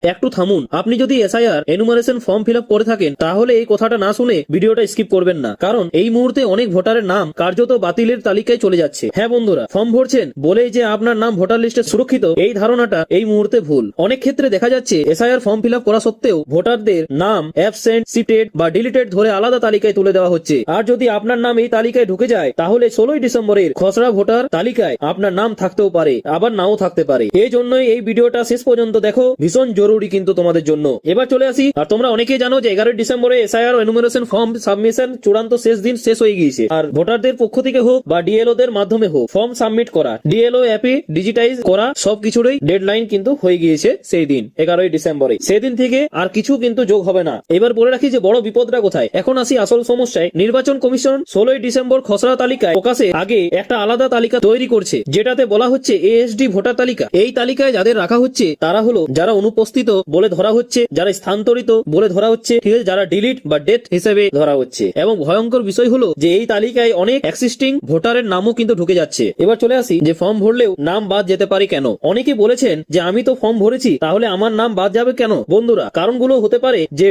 একটু থামুন, আপনি যদি SIR enumeration form fill up করে থাকেন তাহলে এই কথাটা না শুনে ভিডিওটা স্কিপ করবেন না, কারণ এই মুহূর্তে অনেক ভোটারের নাম কার্যত বাতিলের তালিকায় চলে যাচ্ছে। হ্যাঁ বন্ধুরা, ফর্ম ভরছেন বলেই যে আপনার নাম ভোটার লিস্টে সুরক্ষিত এই ধারণাটা এই মুহূর্তে ভুল। অনেক ক্ষেত্রে দেখা যাচ্ছে এসআইআর ফর্ম ফিল আপ করা সত্ত্বেও ভোটারদের নাম অ্যাবসেন্ট, শিফটেড বা ডিলিটেড ধরে আলাদা তালিকায় তুলে দেওয়া হচ্ছে। আর যদি আপনার নাম এই তালিকায় ঢুকে যায় তাহলে 16ই ডিসেম্বরের খসড়া ভোটার তালিকায় আপনার নাম থাকতেও পারে, আবার নাও থাকতে পারে। এই জন্যই এই ভিডিওটা শেষ পর্যন্ত দেখো, ভীষণ জরুরি কিন্তু তোমাদের জন্য। এবার চলে আসি, আর তোমরা অনেকেই জানো যে 11ই ডিসেম্বরে এসআইআর এনুমারেশন ফর্ম সাবমিশন চূড়ান্ত শেষ দিন শেষ হয়ে গিয়েছে। আর ভোটারদের পক্ষ থেকে হোক বা ডিএলও দের মাধ্যমে হোক ফর্ম সাবমিট করা, ডিএলও অ্যাপে ডিজিটাইজ করা সবকিছুরই ডেডলাইন কিন্তু হয়ে গিয়েছে সেই দিন 11ই ডিসেম্বরে। সেদিন থেকে আর কিছু কিন্তু যোগ হবে না। এবার বলে রাখি যে বড় বিপদটা কোথায়। এখন আসি আসল সমস্যায়। নির্বাচন কমিশন 16ই ডিসেম্বর খসড়া তালিকায় প্রকাশের আগে একটা আলাদা তালিকা তৈরি করছে, যেটাতে বলা হচ্ছে এএসডি ভোটার তালিকা। এই তালিকায় যাদের রাখা হচ্ছে তারা হলো যারা অনুপস্থিত বলে ধরা হচ্ছে, যারা স্থানান্তরিত বলে ধরা হচ্ছে, ঠিক আছে, যারা ডিলিট বা ডেথ হিসেবে ধরা হচ্ছে। এবং ভয়ঙ্কর বিষয় হলো যে এই তালিকায় অনেক এক্সিস্টিং ভোটারের নামও কিন্তু ঢুকে যাচ্ছে। এবার চলে আসি যে ফর্ম ভরলেও নাম বাদ যেতে পারে কেন। অনেকে বলেছেন যে আমি তো ফর্ম ভরেছি তাহলে আমার নাম বাদ যাবে কেন। বন্ধুরা, কারণগুলো হতে পারে যে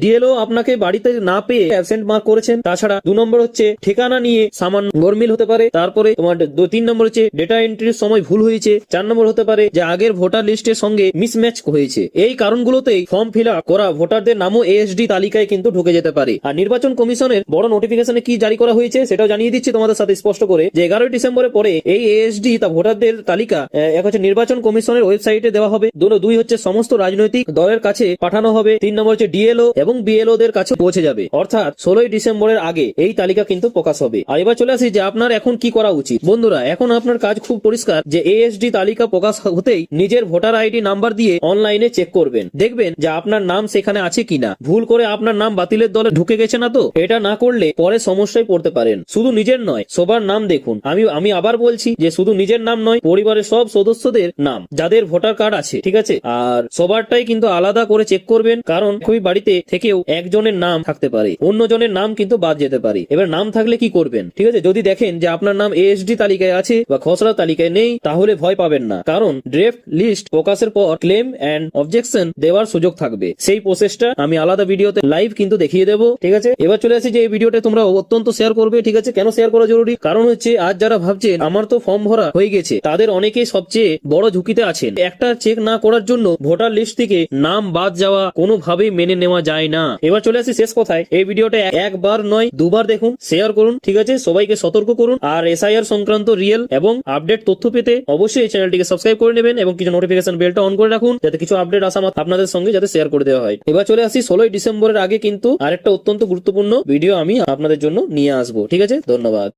ডিএলও আপনাকে বাড়িতে না পেয়ে অ্যাবসেন্ট মার্ক করেছেন। তাছাড়া 2 নম্বর হচ্ছে ঠিকানা নিয়ে সামান্য গরমিল হতে পারে। তারপরে তোমার 3 নম্বর হচ্ছে ডেটা এন্ট্রির সময় ভুল হয়েছে। 4 নম্বর হতে পারে যে আগের ভোটার লিস্টের সঙ্গে মিসম্যাচ হয়েছে। এই কারণগুলোতেই ফর্ম ফিল আপ করা ভোটারদের নামও এএসডি তালিকায় কিন্তু ঢুকে যেতে পারে। আর নির্বাচন কমিশনের বড় নোটিফিকেশনে কি জারি করা হয়েছে সেটাও জানিয়ে দিচ্ছি তোমাদের সাথে স্পষ্ট করে, যে 11ই ডিসেম্বরের পরে এই এএসডি তা ভোটারদের তালিকা এক হচ্ছে নির্বাচন কমিশনের ওয়েবসাইটে দেওয়া হবে, 2 হচ্ছে সমস্ত রাজনৈতিক দলের কাছে পাঠানো হবে, 3 নম্বর হচ্ছে ডিএলও এবং বিএলও দের কাছে পৌঁছে যাবে। অর্থাৎ 16ই ডিসেম্বরের আগে এই তালিকা কিন্তু প্রকাশ হবে। আর এবার চলে আসি যে আপনার এখন কি করা উচিত। বন্ধুরা, এখন আপনার কাজ খুব পরিষ্কার, যে এএসডি তালিকা প্রকাশ হতেই নিজের ভোটার আইডি নাম্বার দিয়ে অনলাইনে চেক করবেন, দেখবেন যে আপনার নাম সেখানে আছে কিনা। ভুল করে আপনার নাম বাতিলের দলে ঢুকে গেছে না তো। এটা না করলে পরে সমস্যায় পড়তে পারেন। শুধু নিজের নয়, সবার নাম দেখুন। আমি আবার বলছি যে শুধু নিজের নাম নয়, পরিবারের সব সদস্যদের নাম যাদের ভোটার কার্ড আছে, ঠিক আছে। আর সবারটাই কিন্তু আলাদা করে চেক করবেন, কারণ খুবই বাড়িতে থেকেও একজনের নাম থাকতে পারে, অন্যজনের নাম কিন্তু বাদ যেতে পারে। এবার নাম থাকলে কি করবেন, ঠিক আছে। যদি দেখেন যে আপনার নাম এএসডি তালিকায় আছে বা খসড়া তালিকায় নেই তাহলে ভয় পাবেন না, কারণ ড্রাফট লিস্ট প্রকাশের পর ক্লেম এন্ড অবজেকশন দেওয়ার সুযোগ থাকবে। সেই প্রসেসটা আমি আলাদা ভিডিওতে লাইভ কিন্তু দেখিয়ে দেবো, ঠিক আছে। এবার চলে আসি যে এই ভিডিওটা তোমরা অত্যন্ত শেয়ার করবে, ঠিক আছে। কেন শেয়ার করা জরুরি, কারণ হচ্ছে আজ যারা ভাবছেন আমার তো ফর্ম ভরা হয়ে গেছে, তাদের অনেকেই সবচেয়ে বড় ঝুঁকিতে আছেন। একটা চেক না করার জন্য ভোটার লিস্ট থেকে নাম বাদ যাওয়া কোনোভাবেই মেনে নেওয়া যায় না। এবার চলে আসি শেষ কথায়। এই ভিডিওটা একবার নয় 2 বার দেখুন, শেয়ার করুন, ঠিক আছে। সবাইকে সতর্ক করুন। আর এসআইআর সংক্রান্ত রিয়েল এবং আপডেট তথ্য পেতে অবশ্যই এই চ্যানেলটিকে সাবস্ক্রাইব করে নেবেন এবং কিছু নোটিফিকেশন বেলটা অন করে রাখুন, যাতে কিছু আপডেট আসা আপনাদের সঙ্গে যাতে শেয়ার করে দেওয়া হয়। এবার চলে আসি 16ই ডিসেম্বরের আগে কিন্তু আরেকটা অত্যন্ত গুরুত্বপূর্ণ ভিডিও আমি আপনাদের জন্য নিয়ে আসবো, ঠিক আছে। ধন্যবাদ।